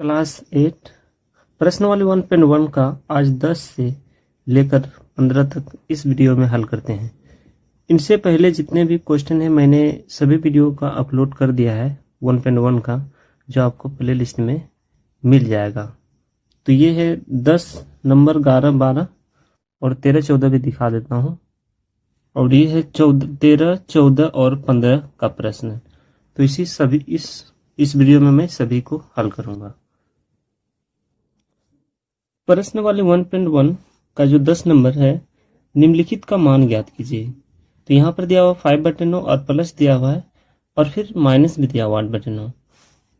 Class 8 प्रश्नावली 1.1 का आज 10 से लेकर 15 तक इस वीडियो में हल करते हैं। इनसे पहले जितने भी क्वेश्चन हैं मैंने सभी वीडियो का अपलोड कर दिया है 1.1 का, जो आपको प्ले लिस्ट में मिल जाएगा। तो ये है 10 नंबर 11, 12 और 13, 14 भी दिखा देता हूँ। और ये है 13, 14 और 15 का प्रश्न। तो इस वीडियो में मैं सभी को हल करूंगा। प्रश्न वाले 1.1 का जो 10 नंबर है, निम्नलिखित का मान ज्ञात कीजिए। तो यहाँ पर दिया हुआ 5/9 और प्लस दिया हुआ है और फिर माइनस भी दिया हुआ 8/9।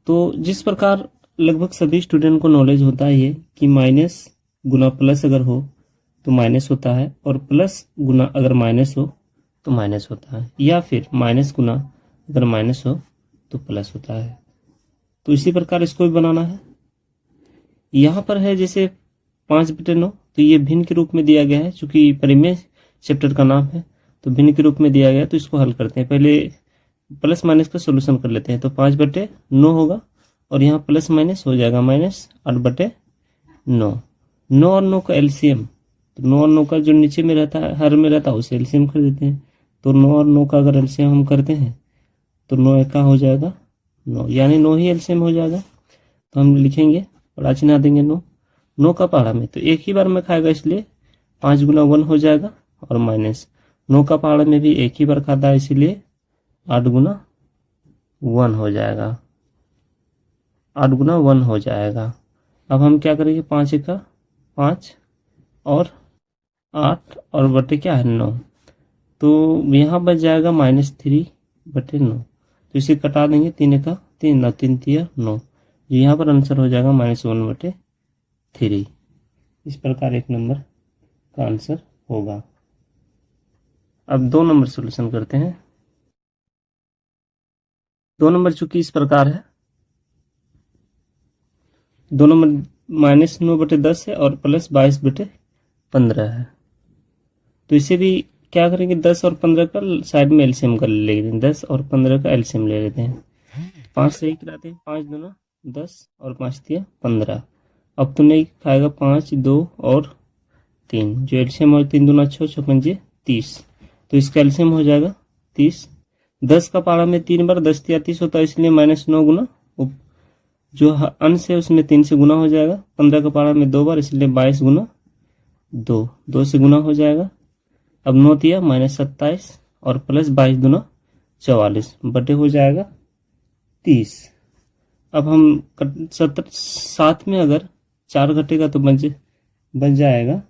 तो जिस प्रकार लगभग सभी स्टूडेंट को नॉलेज होता है ये कि माइनस गुना प्लस अगर हो तो माइनस होता है, और प्लस गुना अगर माइनस हो तो माइनस होता है, या फिर माइनस गुना अगर माइनस हो तो प्लस होता है। तो इसी प्रकार इसको भी बनाना है। यहाँ पर है जैसे 5/9, तो ये भिन्न के रूप में दिया गया है, चूंकि परिमेय चैप्टर का नाम है तो भिन्न के रूप में दिया गया है। तो इसको हल करते हैं, पहले प्लस माइनस का सोल्यूशन कर लेते हैं। तो 5/9 होगा और यहाँ प्लस माइनस हो जाएगा माइनस 8/9। 9 और 9 का एलसीएम, तो 9 और 9 का जो नीचे में रहता है, हर में रहता है, उसे एलसीएम कर देते हैं। तो 9 और 9 का अगर एलसीएम हम करते हैं तो 9 एका हो जाएगा 9, यानी 9 ही एलसीएम हो जाएगा। तो हम लिखेंगे और चिन्ह देंगे 9। 9 का पहाड़ा में तो एक ही बार में खाएगा, इसलिए 5 गुना 1 हो जाएगा, और माइनस 9 का पहाड़ा में भी एक ही बार खाता है, इसीलिए 8 गुना 1 हो जाएगा। 8 गुना 1 हो जाएगा। अब हम क्या करेंगे, 5 एका 5 और 8 और बटे क्या है 9, तो यहाँ बच जाएगा -3/9। तो इसे कटा देंगे, 3 एका 3, 9 3 तिया 9। यहाँ पर आंसर हो जाएगा -1/3। इस प्रकार एक नंबर का आंसर होगा। अब 2 नंबर सॉल्यूशन करते हैं। 2 नंबर चूंकि इस प्रकार है, 2 नंबर -9/10 है और प्लस 22/15 है। तो इसे भी क्या करेंगे, 10 और 15 का साइड में एलसीएम कर लेंगे। 10 और 15 का एलसीएम ले लेते हैं। 5 से ही कराते हैं, 5 दूना 10 और 5 तिया 15। अब तो नहीं खाएगा, 5, 2 और 3, जो एलसीएम और 3 दूना 6, 6 पंजे 30। तो इसका एलसीएम हो जाएगा 30। 10 का पारा में 3 बार 10 तिया 30 होता है, इसलिए -9 गुना जो अंश है उसमें 3 से गुना हो जाएगा। 15 का पारा में 2 बार, इसलिए 22 गुना 2, 2 से गुना हो जाएगा। अब 9 तिया -27 और प्लस 22 दूना 44 बटे हो जाएगा 30। अब हम 7 में अगर 4 घटेगा तो बच जाएगा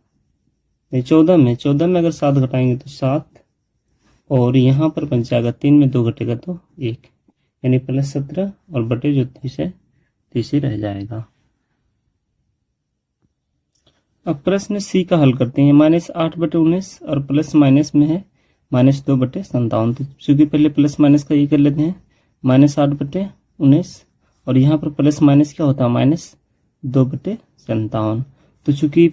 14 में अगर 7 घटाएंगे तो 7, और यहाँ पर बच जाएगा 3 में 2 घटेगा तो 1, यानी +17 और बटे जो 30 है 30 ही रह जाएगा। अब प्रश्न सी का हल करते हैं। -8/19 और प्लस माइनस में है -2/57। तो चूंकि पहले प्लस माइनस का ये कर लेते हैं, -8/19 और यहाँ पर प्लस माइनस क्या होता है, -2/57। तो चूंकि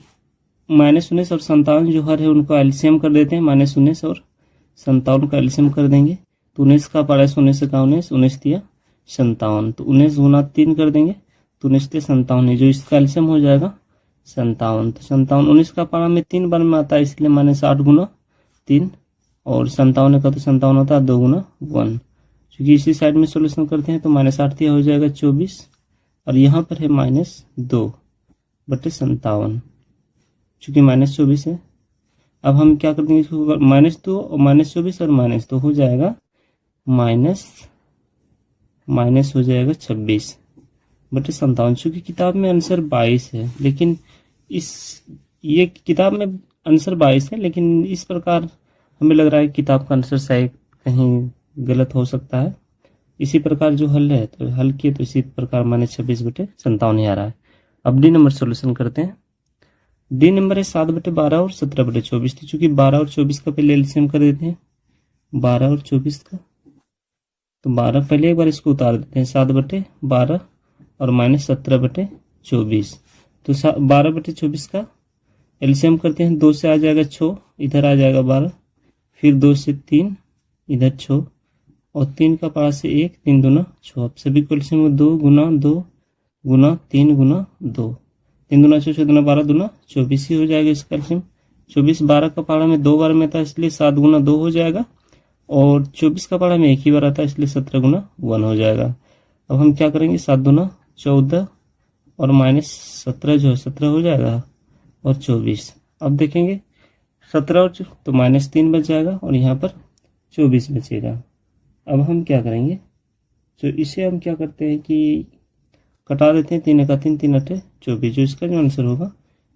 -19 और 57 जो हर है उनको एलसीएम कर देते हैं, -19 और 57 का एलसीएम कर देंगे। तो 19 का पारा 19 का 19, 19 तिया 57। तो 19 गुना 3 कर देंगे तो 19 तिया 57 है, जो इसका एलसीएम हो जाएगा 57। तो 57 19 का पारा में 3 बार में आता है, इसलिए -8 गुना 3, और 57 का तो 57 होता है 2 गुना 1। क्योंकि इसी साइड में सोल्यूशन करते हैं तो -8 तिया हो जाएगा 24, और यहाँ पर है -2/57, चूंकि -24 है। अब हम क्या कर देंगे, इसको -2 और -24 और -2 हो जाएगा माइनस हो जाएगा 26/57। चूंकि किताब में आंसर 22 है, लेकिन ये किताब में आंसर 22 है, लेकिन इस प्रकार हमें लग रहा है किताब का आंसर शायद कहीं गलत हो सकता है। इसी प्रकार जो हल है तो हल किए तो इसी प्रकार -26/57 ही आ रहा है। अब डी नंबर सॉल्यूशन करते हैं। डी नंबर है 7/12 और 17/24। तो चूंकि 12 और 24 का पहले एलसीएम कर देते हैं, 12 और 24 का, तो 12 पहले एक बार इसको उतार देते हैं, 7/12 और -17/24। तो 12/24 का एलसीएम करते हैं, 2 से आ जाएगा 6, इधर आ जाएगा 12, फिर 2 से 3 इधर 6, और 3 का पारा से 1, 3 दूना 6। अब सभी को एलसीएम 2 गुना 2 गुना 3 गुना 2, 3 दूना 6, 6 दूना 12, दूना 24 ही हो जाएगा इसका एलसीएम। 24 12 का पहाड़ा में 2 बार में था इसलिए 7 गुना 2 हो जाएगा, और 24 का पहाड़ा में 1 ही बार आता है इसलिए 17 गुना 1 हो जाएगा। अब हम क्या करेंगे, 7 दूना 14 और -17 जो है 17 हो जाएगा, और 24। अब देखेंगे 17 और तो -3 बच जाएगा, और यहाँ पर 24 बचेगा। अब हम क्या करेंगे, तो इसे हम क्या करते हैं कि कटा देते हैं, 3 का 3, 3 8 24, जो इसका जो आंसर होगा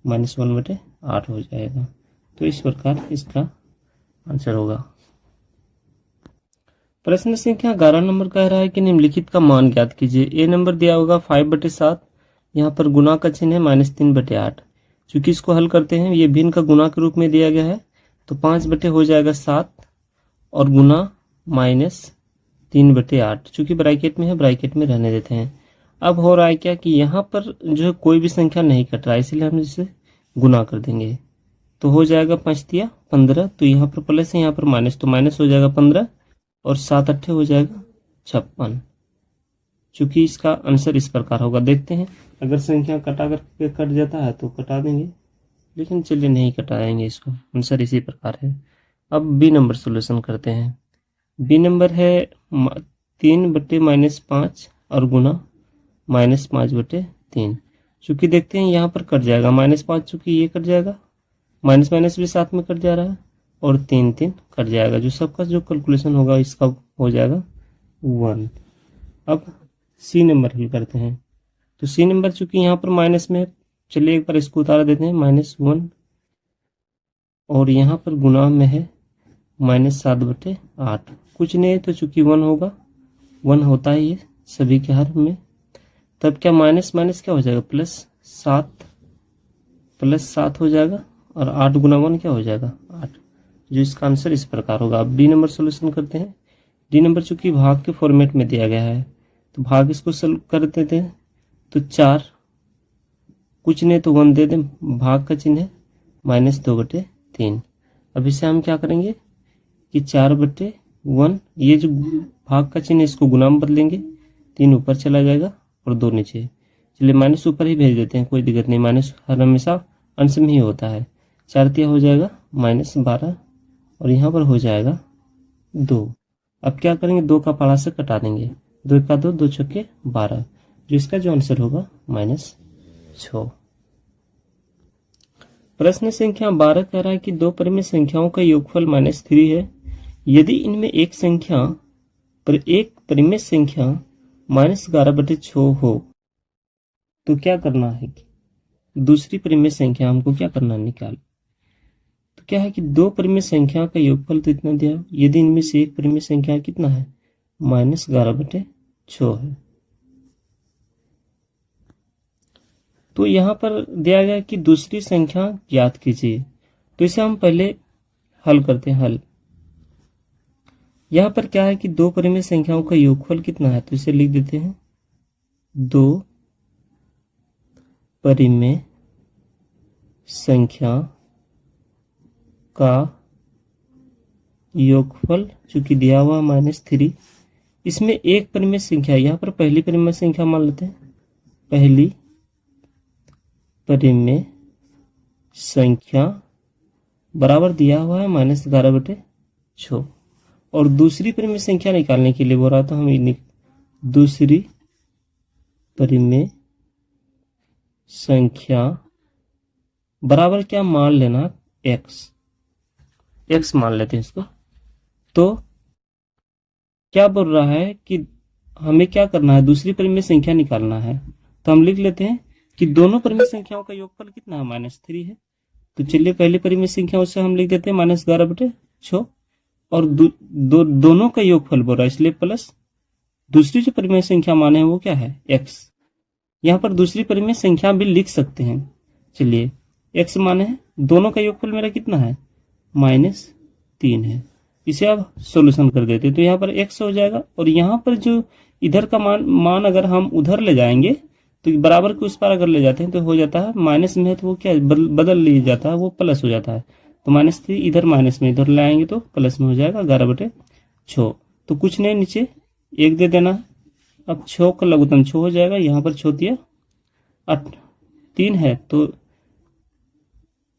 -1/8 हो जाएगा। तो इस प्रकार इसका आंसर होगा। प्रश्न संख्या 11 नंबर कह रहा है कि निम्नलिखित का मान ज्ञात कीजिए। ए नंबर दिया होगा 5/7, यहाँ पर गुना का चिन्ह है -3/8। चूंकि इसको हल करते हैं, ये भिन्न का गुना के रूप में दिया गया है, तो 5 हो जाएगा 7 और गुना -3/8। चूंकि ब्रैकेट में है, ब्रैकेट में रहने देते हैं। अब हो रहा है क्या कि यहाँ पर जो है कोई भी संख्या नहीं कट रहा है, इसलिए हम इसे गुना कर देंगे, तो हो जाएगा 5 तिया 15, तो यहाँ पर प्लस है, यहाँ पर माइनस, तो माइनस हो जाएगा 15 और 7 8 हो जाएगा 56। चूंकि इसका आंसर इस प्रकार होगा। देखते हैं अगर संख्या कटा करके कट जाता है तो कटा देंगे, लेकिन चलिए नहीं कटाएंगे इसको, आंसर इसी प्रकार है। अब बी नंबर सोल्यूशन करते हैं। बी नंबर है 3/-5 और गुना -5/3। चूंकि देखते हैं यहाँ पर कट जाएगा -5, चूंकि ये कट जाएगा, माइनस माइनस भी साथ में कट जा रहा है, और 3 3 कट जाएगा, जो सबका जो कैलकुलेशन होगा इसका हो जाएगा 1। अब सी नंबर हल करते हैं। तो सी नंबर चूंकि यहाँ पर माइनस में है, चलिए एक बार इसको उतारा देते हैं, -1, और यहाँ पर गुना में है -7/8। कुछ नहीं है तो चूंकि 1 होगा, 1 होता ही है सभी के हर में, तब क्या माइनस माइनस क्या हो जाएगा, +7 हो जाएगा, और 8 गुना 1 क्या हो जाएगा 8, जो इसका आंसर इस प्रकार होगा। अब डी नंबर सोल्यूशन करते हैं। डी नंबर चूंकि भाग के फॉर्मेट में दिया गया है, तो भाग इसको सॉल्व कर देते हैं। तो 4, कुछ नहीं तो 1 दे दें, भाग का चिन्ह है -2/3। अब इसे हम क्या करेंगे कि 4/1, ये जो भाग का चिन्ह है इसको गुना में बदलेंगे, 3 ऊपर चला जाएगा और 2 नीचे। चलिए माइनस ऊपर ही भेज देते हैं, कोई दिक्कत नहीं, माइनस हर हमेशा अंश में ही होता है। 4 तिया हो जाएगा -12, और यहाँ पर हो जाएगा 2। अब क्या करेंगे, 2 का पहाड़ा से कटा देंगे, 2 का 2, 2 छक्के 12, जो इसका जो आंसर होगा -6। प्रश्न संख्या 12 कह रहा है कि 2 परिमेय संख्याओं का योगफल -3 है। यदि इनमें एक परिमेय संख्या -11/6 हो तो क्या करना है कि दूसरी परिमेय संख्या हमको क्या करना, निकाल। तो क्या है कि 2 परिमेय संख्या का योगफल तो इतना दिया, यदि इनमें से एक परिमेय संख्या कितना है, -11/6 है। तो यहाँ पर दिया गया कि दूसरी संख्या ज्ञात कीजिए। तो इसे हम पहले हल करते हैं। हल यहाँ पर क्या है कि 2 परिमेय संख्याओं का योगफल कितना है, तो इसे लिख देते हैं 2 परिमेय संख्या का योगफल, चूंकि दिया हुआ -3, इसमें एक परिमेय संख्या, यहाँ पर पहली परिमेय संख्या मान लेते हैं, पहली परिमेय संख्या बराबर दिया हुआ है -11/6, और दूसरी परिमेय संख्या निकालने के लिए बोल रहा था हम, दूसरी परिमेय संख्या बराबर क्या मान लेना, x मान लेते हैं इसको। तो क्या बोल रहा है कि हमें क्या करना है, दूसरी परिमेय संख्या निकालना है। तो हम लिख लेते हैं कि दोनों परिमेय संख्याओं का योगफल कितना है, -3 है। तो चलिए पहली परिमेय संख्या उससे हम लिख देते हैं -11/6, और दोनों का योगफल बोल रहा है इसलिए प्लस दूसरी जो परिमेय संख्या माने हैं वो क्या है, x। यहाँ पर दूसरी परिमेय संख्या भी लिख सकते हैं। चलिए x माने है, दोनों का योगफल मेरा कितना है, -3 है। इसे अब सॉल्यूशन कर देते हैं, तो यहाँ पर x हो जाएगा, और यहाँ पर जो इधर का मान अगर हम उधर ले जाएंगे तो बराबर के उस पार अगर ले जाते हैं तो हो जाता है, माइनस में है तो वो क्या बदल लिया जाता है, वो प्लस हो जाता है। तो -3 इधर माइनस में इधर लाएंगे तो प्लस में हो जाएगा 11/6। तो कुछ नहीं, नीचे 1 दे देना है। अब 6 का लघुत्तम 6 हो जाएगा, यहाँ पर 6 तिया 8 3 है तो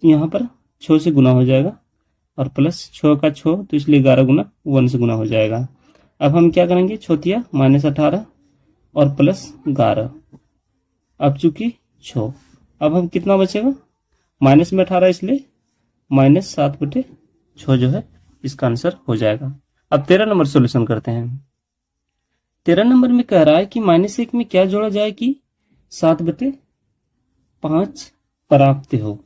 यहाँ पर 6 से गुना हो जाएगा और प्लस 6 का 6 तो इसलिए 11 गुना 1 से गुना हो जाएगा। अब हम क्या करेंगे, छोतिया -18 और प्लस 11, अब चूंकि 6, अब हम कितना बचेगा, माइनस में 18 इसलिए -7/6 जो है इसका आंसर हो जाएगा। अब 13 नंबर सॉल्यूशन करते हैं। 13 नंबर में कह रहा है कि -1 में क्या जोड़ा जाए कि 7/5 प्राप्त हो।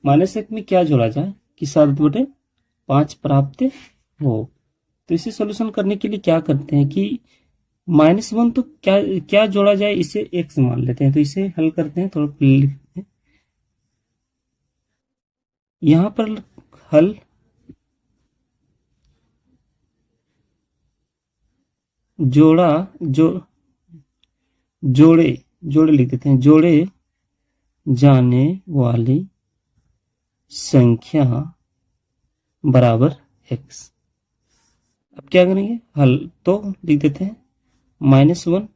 -1 में क्या जोड़ा जाए कि 7/5 प्राप्त हो। तो इसे सॉल्यूशन करने के लिए क्या करते हैं कि -1 तो क्या क्या जोड़ा जाए, इसे x मान लेते हैं। तो इसे हल करते हैं, थोड़ा लिखते हैं यहां पर हल जोड़ा जोड़े लिख देते हैं, जोड़े जाने वाली संख्या बराबर x। अब क्या करेंगे, हल तो लिख देते हैं -1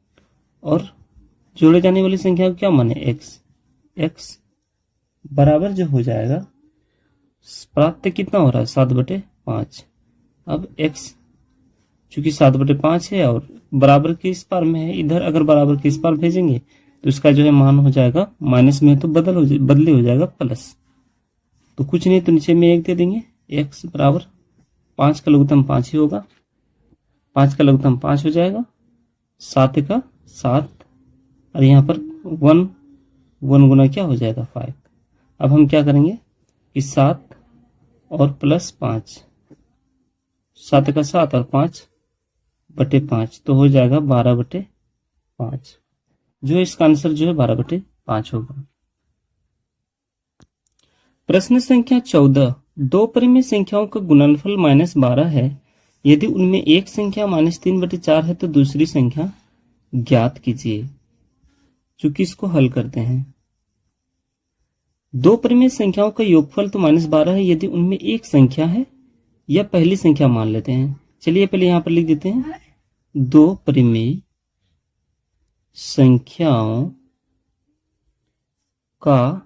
और जोड़े जाने वाली संख्या को क्या माने, x बराबर जो हो जाएगा, प्राप्त कितना हो रहा है 7/5। अब x चूंकि 7/5 है और बराबर के इस पार में है, इधर अगर बराबर के इस पार भेजेंगे तो इसका जो है मान हो जाएगा, माइनस में तो बदले हो जाएगा प्लस। तो कुछ नहीं तो नीचे में 1 दे देंगे, x बराबर 5 का लघुत्तम 5 ही होगा, 5 का लघुत्तम 5 हो जाएगा, 7 का 7 और यहाँ पर 1 गुना क्या हो जाएगा 5। अब हम क्या करेंगे कि 7 और प्लस 5, 7 का 7 और 5/5 तो हो जाएगा 12/5, जो इसका आंसर जो है 12/5 होगा। प्रश्न संख्या 14, दो परिमेय संख्याओं का गुणनफल -12 है। यदि उनमें एक संख्या -3/4 है तो दूसरी संख्या ज्ञात कीजिए। चूंकि इसको हल करते हैं, दो परिमेय संख्याओं का योगफल तो -12 है यदि उनमें एक संख्या है या पहली संख्या मान लेते हैं। चलिए पहले यहां पर लिख देते हैं, दो परिमेय संख्याओं का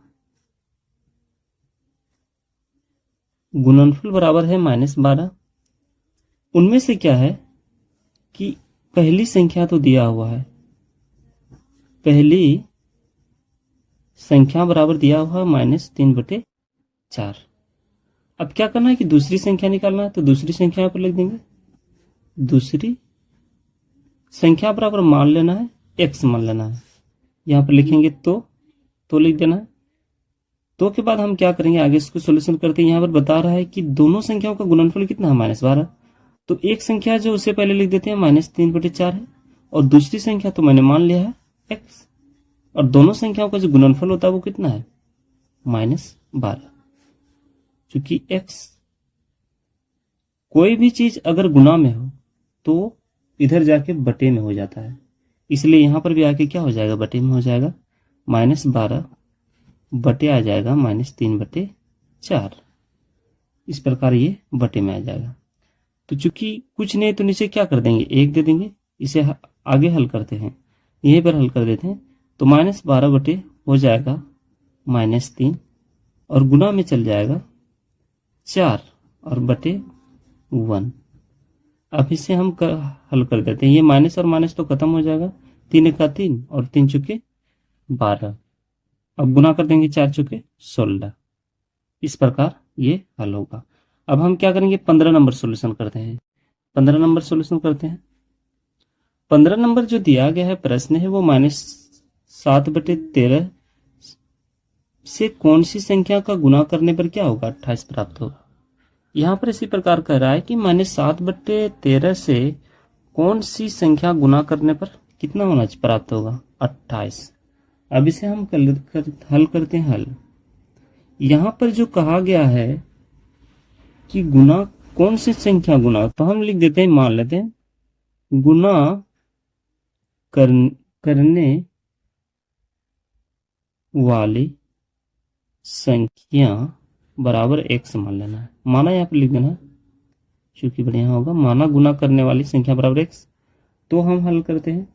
गुणनफल बराबर है -12। उनमें से क्या है कि पहली संख्या तो दिया हुआ है, पहली संख्या बराबर दिया हुआ -3/4। अब क्या करना है कि दूसरी संख्या निकालना है, तो दूसरी संख्या पर लिख देंगे, दूसरी संख्या बराबर मान लेना है, x मान लेना है। यहां पर लिखेंगे तो लिख देना है। तो के बाद हम क्या करेंगे, आगे इसको सॉल्यूशन करते हैं। यहाँ पर बता रहा है कि दोनों संख्याओं का गुणनफल कितना है -12। तो एक संख्या जो उससे पहले लिख देते हैं -3/4 है और दूसरी संख्या तो मैंने मान लिया है x, और दोनों संख्याओं का जो गुणनफल होता है वो कितना है -12। चूंकि x कोई भी चीज अगर गुना में हो तो इधर जाके बटे में हो जाता है, इसलिए यहां पर भी आके क्या हो जाएगा, बटे में हो जाएगा, -12 बटे आ जाएगा -3/4। इस प्रकार ये बटे में आ जाएगा। तो चूंकि कुछ नहीं तो नीचे क्या कर देंगे, 1 दे देंगे। इसे आगे हल करते हैं, यहीं पर हल कर देते हैं। तो -12 बटे हो जाएगा -3 और गुना में चल जाएगा 4 और बटे 1। अब इसे हम हल कर देते हैं, ये माइनस और माइनस तो खत्म हो जाएगा, 3 का 3 और 3 चुके 12। अब गुना कर देंगे 4 चुके 16। इस प्रकार ये हल होगा। अब हम क्या करेंगे, 15 नंबर सॉल्यूशन करते हैं। 15 नंबर सॉल्यूशन करते हैं। 15 नंबर जो दिया गया है प्रश्न है वो -7/13 से कौन सी संख्या का गुना करने पर क्या होगा, 28 प्राप्त होगा। यहाँ पर इसी प्रकार कह रहा है कि -7/13 से कौन सी संख्या गुना करने पर कितना होना प्राप्त होगा, 28। अब इसे हम हल करते हैं। हल यहाँ पर जो कहा गया है कि गुना कौन सी संख्या गुना, तो हम लिख देते हैं, मान लेते हैं गुना करने वाली संख्या बराबर x मान लेना है। माना यहाँ पर लिख देना है, चूंकि बढ़िया होगा, माना गुना करने वाली संख्या बराबर x। तो हम हल करते हैं।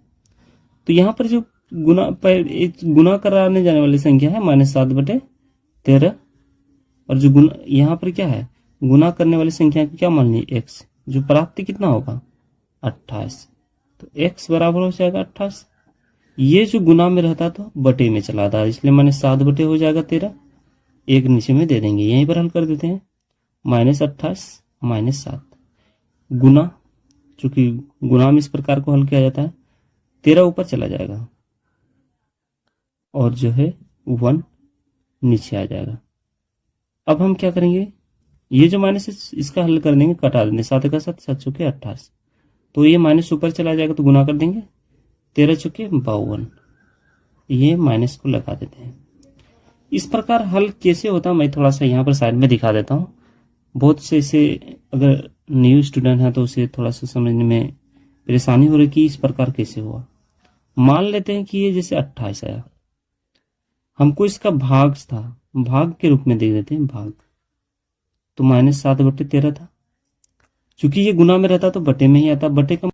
तो यहाँ पर जो गुना कराने जाने वाली संख्या है -7/13, और जो गुना यहाँ पर क्या है, गुना करने वाली संख्या को क्या मान ली, x, जो प्राप्ति कितना होगा 28, तो x बराबर हो जाएगा 28। ये जो गुना में रहता तो बटे में चला था, इसलिए -7 हो जाएगा 13, एक नीचे में दे देंगे, यहीं पर हल कर देते हैं, -28 -7 गुना, चूंकि गुना में इस प्रकार को हल किया जाता है, 13 ऊपर चला जाएगा और जो है 1 नीचे आ जाएगा। अब हम क्या करेंगे, ये जो माइनस इसका हल कर देंगे, कटा देंगे, 7 का 7, 7 चौके 28, तो ये माइनस ऊपर चला जाएगा तो गुना कर देंगे, 13 चौके 52, ये माइनस को लगा देते हैं। इस प्रकार हल कैसे होता है मैं थोड़ा सा यहाँ पर साइड में दिखा देता हूँ। बहुत से इसे अगर न्यू स्टूडेंट है तो उसे थोड़ा सा समझने में परेशानी हो रही कि इस प्रकार कैसे हुआ। मान लेते हैं कि ये जैसे 28 आया, हमको इसका भाग था, भाग के रूप में दे देते हैं भाग, तो -7/13 था, चूंकि ये गुना में रहता तो बटे में ही आता, बटे का